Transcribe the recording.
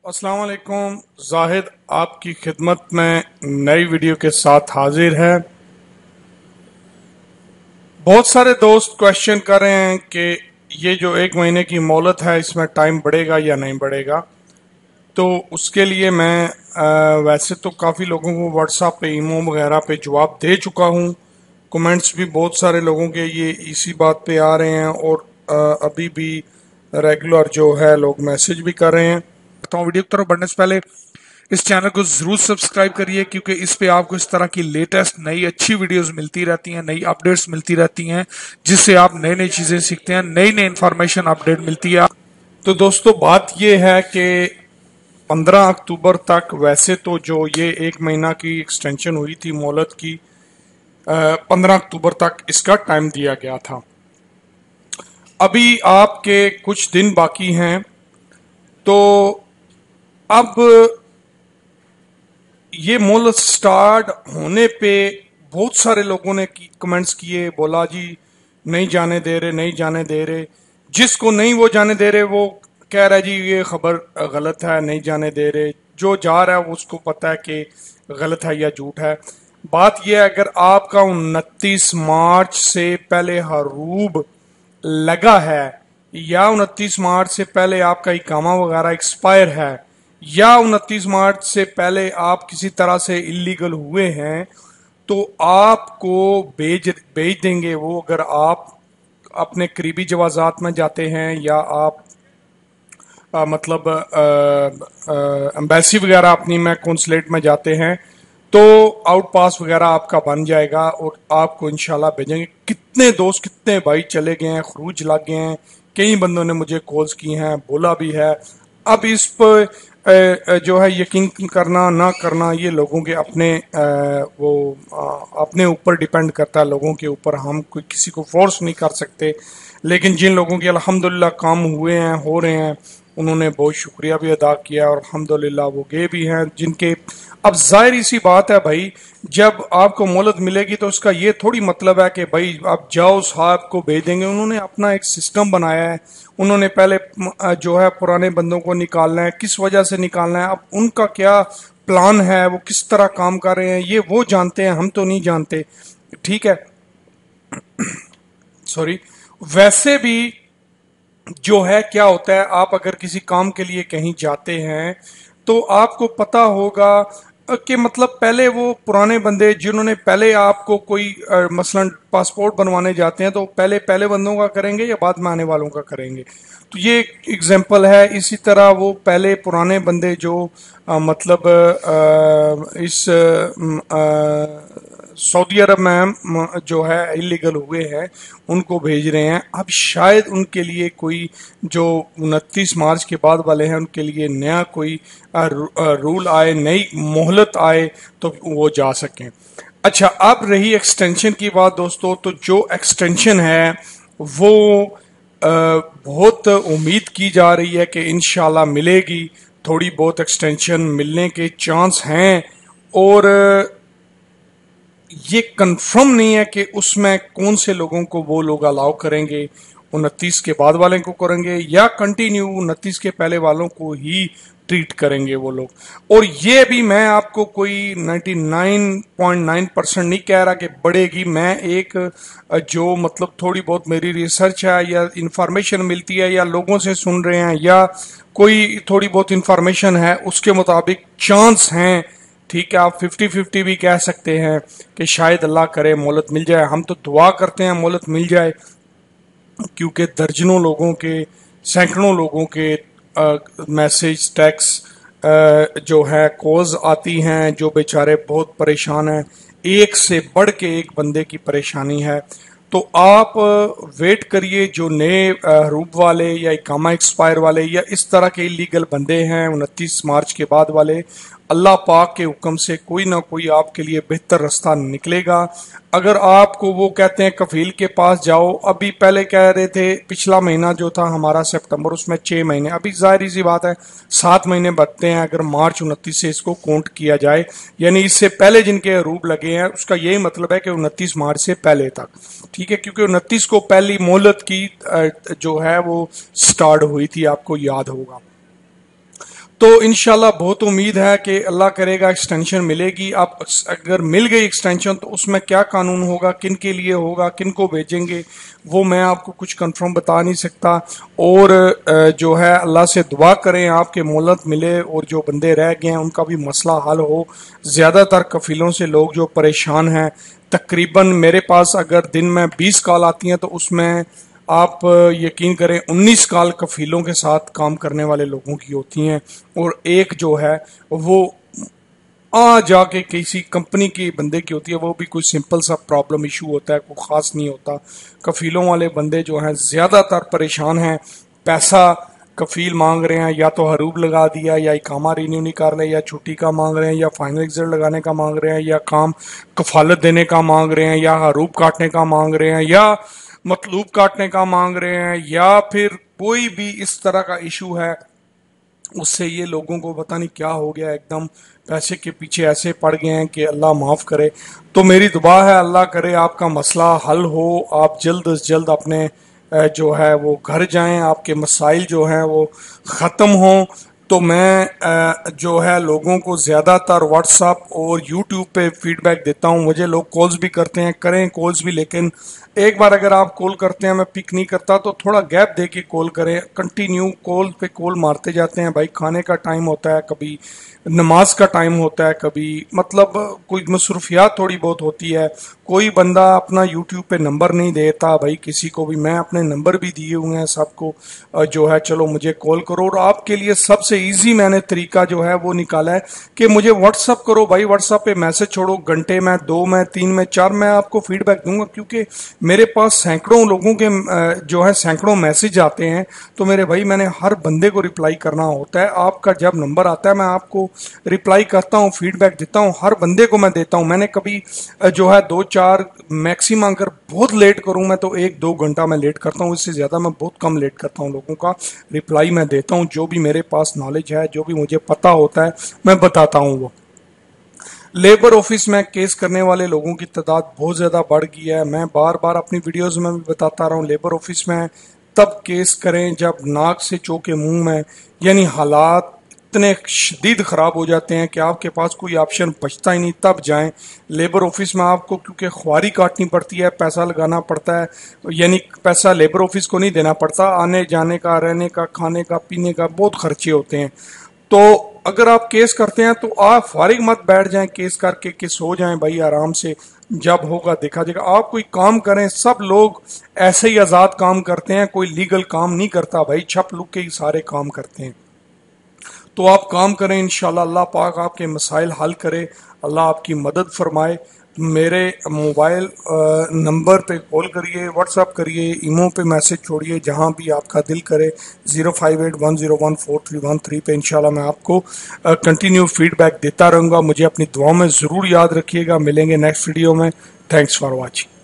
अस्सलाम वालेकुम। जाहिद आपकी खिदमत में नई वीडियो के साथ हाजिर है। बहुत सारे दोस्त क्वेश्चन कर रहे हैं कि ये जो 1 महीने की मोहलत है इसमें टाइम बढ़ेगा या नहीं बढ़ेगा। तो उसके लिए मैं वैसे तो काफ़ी लोगों को व्हाट्सएप पे ईमो वगैरह पे जवाब दे चुका हूँ। कमेंट्स भी बहुत सारे लोगों के ये इसी बात पे आ रहे हैं और अभी भी रेगुलर जो है लोग मैसेज भी कर रहे हैं। तो वीडियो की तरफ बढ़ने से पहले इस चैनल को जरूर सब्सक्राइब करिए, क्योंकि इस पे आपको इस तरह की लेटेस्ट नई अच्छी वीडियोस मिलती रहती हैं, नई अपडेट्स मिलती रहती हैं, जिससे आप नई नई चीजें सीखते हैं, नई नई इन्फॉर्मेशन अपडेट मिलती है। तो दोस्तों बात ये है कि 15 अक्टूबर तक वैसे तो जो ये 1 महीना की एक्सटेंशन हुई थी मोहलत की, 15 अक्टूबर तक इसका टाइम दिया गया था। अभी आपके कुछ दिन बाकी हैं, तो अब ये मोहलत स्टार्ट होने पे बहुत सारे लोगों ने कमेंट्स किए, बोला जी नहीं जाने दे रहे, नहीं जाने दे रहे। जिसको नहीं वो जाने दे रहे वो कह रहा है जी ये खबर गलत है, नहीं जाने दे रहे। जो जा रहा है उसको पता है कि गलत है या झूठ है। बात यह है, अगर आपका 29 मार्च से पहले हरूब लगा है या 29 मार्च से पहले आपका इकामा वगैरह एक्सपायर है या 29 मार्च से पहले आप किसी तरह से इलीगल हुए हैं, तो आपको भेज देंगे वो। अगर आप अपने करीबी जवाजात में जाते हैं या आप मतलब एम्बेसी वगैरह अपनी में कौंसलेट में जाते हैं, तो आउट पास वगैरह आपका बन जाएगा और आपको इंशाल्लाह भेजेंगे। कितने दोस्त कितने भाई चले गए हैं, खरूज लग गए हैं। कई बंदों ने मुझे कॉल्स की हैं, बोला भी है। अब इस पर जो है यकीन करना ना करना ये लोगों के अपने अपने ऊपर डिपेंड करता है, लोगों के ऊपर। हम कोई किसी को फोर्स नहीं कर सकते। लेकिन जिन लोगों के अल्हम्दुलिल्लाह काम हुए हैं, हो रहे हैं, उन्होंने बहुत शुक्रिया भी अदा किया और अल्हम्दुलिल्लाह वो गए भी हैं जिनके। अब जाहिर सी बात है भाई, जब आपको मोहलत मिलेगी तो उसका ये थोड़ी मतलब है कि भाई आप जाओ साहब को भेज देंगे। उन्होंने अपना एक सिस्टम बनाया है। उन्होंने पहले जो है पुराने बंदों को निकालना है, किस वजह से निकालना है, अब उनका क्या प्लान है, वो किस तरह काम कर रहे हैं, ये वो जानते हैं, हम तो नहीं जानते। ठीक है, सॉरी। वैसे भी जो है क्या होता है, आप अगर किसी काम के लिए कहीं जाते हैं तो आपको पता होगा कि मतलब पहले वो पुराने बंदे जिन्होंने पहले आपको कोई मसलन पासपोर्ट बनवाने जाते हैं तो पहले पहले बंदों का करेंगे या बाद में आने वालों का करेंगे। तो ये एक एग्जांपल है। इसी तरह वो पहले पुराने बंदे जो मतलब इस सऊदी अरब में जो है इलीगल हुए हैं उनको भेज रहे हैं। अब शायद उनके लिए कोई जो 29 मार्च के बाद वाले हैं उनके लिए नया कोई रूल आए, नई मोहलत आए तो वो जा सकें। अच्छा, अब रही एक्सटेंशन की बात दोस्तों, तो जो एक्सटेंशन है वो बहुत उम्मीद की जा रही है कि इंशाल्लाह मिलेगी। थोड़ी बहुत एक्सटेंशन मिलने के चांस हैं और ये कंफर्म नहीं है कि उसमें कौन से लोगों को वो लोग अलाउ करेंगे, 29 के बाद वाले को करेंगे या कंटिन्यू 29 के पहले वालों को ही ट्रीट करेंगे वो लोग। और ये भी मैं आपको कोई 99.9% नहीं कह रहा कि बढ़ेगी। मैं एक जो मतलब थोड़ी बहुत मेरी रिसर्च है या इंफॉर्मेशन मिलती है या लोगों से सुन रहे हैं या कोई थोड़ी बहुत इंफॉर्मेशन है उसके मुताबिक चांस हैं। ठीक है, आप 50-50 भी कह सकते हैं कि शायद अल्लाह करे मोहलत मिल जाए। हम तो दुआ करते हैं मोहलत मिल जाए, क्योंकि दर्जनों लोगों के, सैकड़ों लोगों के मैसेज टेक्स्ट जो है कॉल्स आती हैं, जो बेचारे बहुत परेशान हैं। एक से बढ़ के एक बंदे की परेशानी है। तो आप वेट करिए, जो नए रूप वाले या इकामा एक्सपायर वाले या इस तरह के इलीगल बंदे हैं 29 मार्च के बाद वाले, अल्लाह पाक के हुक्म से कोई ना कोई आपके लिए बेहतर रास्ता निकलेगा। अगर आपको वो कहते हैं कफील के पास जाओ, अभी पहले कह रहे थे पिछला महीना जो था हमारा सितंबर, उसमें 6 महीने, अभी जाहिर सी बात है 7 महीने बचते हैं अगर मार्च 29 से इसको काउंट किया जाए। यानी इससे पहले जिनके रूप लगे हैं उसका यही मतलब है कि 29 मार्च से पहले तक। ठीक है, क्योंकि 29 को पहली मोहलत की जो है वो स्टार्ट हुई थी, आपको याद होगा। تو انشاءاللہ بہت امید ہے کہ اللہ کرے گا ایکسٹینشن ملے گی. اب اگر مل گئی ایکسٹینشن تو اس میں کیا قانون ہوگا، کن کے لیے ہوگا، کن کو بھیجیں گے، وہ میں آپ کو کچھ کنفرم بتا نہیں سکتا. اور جو ہے اللہ سے دعا کریں آپ کے مہلت ملے اور جو بندے رہ گئے ہیں ان کا بھی مسئلہ حل ہو. زیادہ تر کفیلوں سے لوگ جو پریشان ہیں، تقریباً میرے پاس اگر دن میں 20 کال آتی ہیں تو اس میں آپ یقین کریں 19 کال کفیلوں کے ساتھ کام کرنے والے لوگوں کی ہوتی ہیں، اور ایک جو ہے وہ جا کے کسی کمپنی کی بندے کی ہوتی ہے، وہ بھی کوئی سمپل سا پرابلم ایشو ہوتا ہے، کوئی خاص نہیں ہوتا. کفیلوں والے بندے جو ہیں زیادہ تر پریشان ہیں. پیسہ کفیل مانگ رہے ہیں، یا تو حروب لگا دیا، یا اقامہ رینیو نہیں کر رہے، یا چھٹی کا مانگ رہے ہیں، یا فائنل ایگزٹ لگانے کا مانگ رہے ہیں، یا کام کفالت دینے کا مانگ رہے ہیں، یا حروب کاٹنے کا مانگ رہے ہیں، یا مطلوب کاٹنے کا مانگ رہے ہیں، یا پھر کوئی بھی اس طرح کا ایشو ہے. اس سے یہ لوگوں کو پتہ نہیں کیا ہو گیا، ایک دم پیسے کے پیچھے ایسے پڑ گئے ہیں کہ اللہ معاف کرے. تو میری دعا ہے اللہ کرے آپ کا مسئلہ حل ہو، آپ جلد از جلد اپنے جو ہے وہ گھر جائیں، آپ کے مسائل جو ہیں وہ ختم ہوں. تو میں جو ہے لوگوں کو زیادہ تر واٹس ایپ اور یوٹیوب پہ فیڈ بیک دیتا ہوں. مجھے لوگ کالز بھی کرتے ہیں، کریں کالز بھی، لیکن ایک بار اگر آپ کال کرتے ہیں میں پک نہیں کرتا تو تھوڑا گیپ دے کے کال کریں. کنٹینیو کال پہ کال مارتے جاتے ہیں بھائی. کھانے کا ٹائم ہوتا ہے، کبھی نماز کا ٹائم ہوتا ہے، کبھی مطلب کوئی مصروفیات تھوڑی بہت ہوتی ہے. کوئی بندہ اپنا یوٹیوب پہ نمبر نہیں دیتا بھائی کسی کو بھی. میں اپنے نمبر بھی دیے ہوئے ہیں سب کو، جو ہے چلو مجھے کال کرو. اور آپ کے لیے سب سے ایزی میں نے طریقہ جو ہے وہ نکالا ہے کہ مجھے واٹس ایپ کرو بھائی. واٹس ایپ پہ میسج چھوڑو، گھنٹے میں 2 میں 3 میں 4 میں آپ کو فیڈ بیک دوں گا، کیونکہ میرے پاس سینکڑوں لوگوں کے جو ہے سینکڑوں میسج آتے ہیں. تو میرے بھائی میں نے ہر بندے کو ریپلائی کرنا ہوتا ہے. آپ کا جب نمبر آتا ہے میں آپ کو ریپلائی کرتا ہوں، فیڈ بیک دیتا ہوں، ہر بندے کو میں دیتا ہوں. میں نے کبھی جو ہے 2-4 میکسیمم اگر بہت لیٹ کروں میں تو 1-2 گھنٹہ میں لیٹ کرتا ہوں. اس سے زیادہ میں بہت کم لیٹ کرتا ہوں. لوگوں کا ریپلائی میں دیتا ہوں، جو بھی میرے پاس نالج ہے، جو بھی مجھے پتا ہوتا ہے میں بتاتا ہوں. وہ لیبر آفس میں کیس کرنے والے لوگوں کی تعداد بہت زیادہ بڑھ گئی ہے. میں بار بار اپنی ویڈیوز میں بھی بتاتا رہا ہوں، لیبر آفس میں تب کیس کریں جب ناک سے چوکے منہ میں، یعنی حالات اتنے شدید خراب ہو جاتے ہیں کہ آپ کے پاس کوئی آپشن بچتا ہی نہیں، تب جائیں لیبر آفس میں. آپ کو کیونکہ خواری کاٹنی پڑتی ہے، پیسہ لگانا پڑتا ہے، یعنی پیسہ لیبر آفس کو نہیں دینا پڑتا، آنے جانے کا، رہنے کا، کھانے کا، پینے کا بہت خرچے ہوتے ہیں. تو اگر آپ کیس کرتے ہیں تو آپ فارغ مت بیٹھ جائیں کیس کر کے کہ سو جائیں بھائی آرام سے، جب ہوگا دیکھا جائے گا. آپ کوئی کام کریں. سب لوگ ایسے ہی آزاد کام کرتے ہیں، کوئی لیگل کام نہیں کرتا بھائی، چھپ لک کے ہی سارے کام کرتے ہیں. تو آپ کام کریں، انشاءاللہ اللہ پاک آپ کے مسائل حل کرے، اللہ آپ کی مدد فرمائے. میرے موبائل نمبر پہ کال کریے، واٹس ایپ کریے، ایمو پہ میسج چھوڑیے، جہاں بھی آپ کا دل کرے. 05810143113 پہ انشاءاللہ میں آپ کو کنٹینیو فیڈ بیک دیتا رہوں گا. مجھے اپنی دعاؤں میں ضرور یاد رکھیے گا. ملیں گے نیکسٹ ویڈیو میں. Thanks for watching.